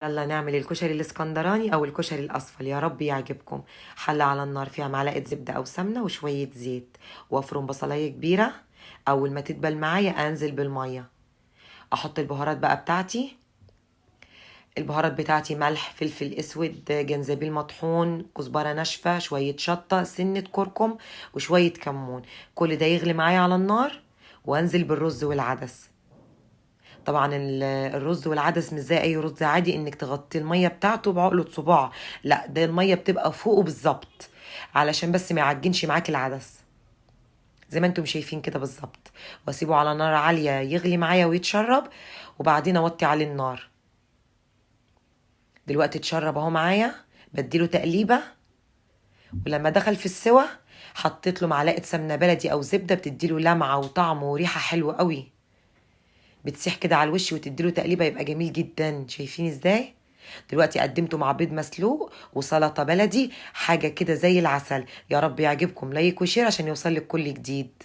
يلا نعمل الكشري الاسكندراني او الكشري الاصفر، يا رب يعجبكم. حلة على النار فيها معلقة زبدة او سمنة وشوية زيت، وافرم بصلاية كبيرة. اول ما تدبل معايا انزل بالمية، احط البهارات بقى بتاعتي. البهارات بتاعتي ملح، فلفل اسود، جنزبيل مطحون، كزبرة ناشفة، شوية شطة، سنة كركم، وشوية كمون. كل ده يغلي معايا على النار، وانزل بالرز والعدس. طبعا الرز والعدس مش زي اي رز عادي انك تغطي الميه بتاعته بعقلة صباع. لا، ده الميه بتبقى فوقه بالظبط، علشان بس ما يعجنش معاك العدس زي ما انتم شايفين كده بالظبط. واسيبه على نار عاليه يغلي معايا ويتشرب، وبعدين اوطي عليه النار. دلوقتي اتشرب اهو معايا، بديله تقليبه. ولما دخل في السوا حطيت له معلقه سمنه بلدي او زبده، بتديله لمعه وطعم وريحه حلوه قوي. بتسيح كده على الوش وتديله تقليبه يبقى جميل جدا. شايفين ازاي؟ دلوقتي قدمته مع بيض مسلوق وسلطه بلدي، حاجه كده زي العسل. يا رب يعجبكم. لايك وشير عشان يوصل لك كل جديد.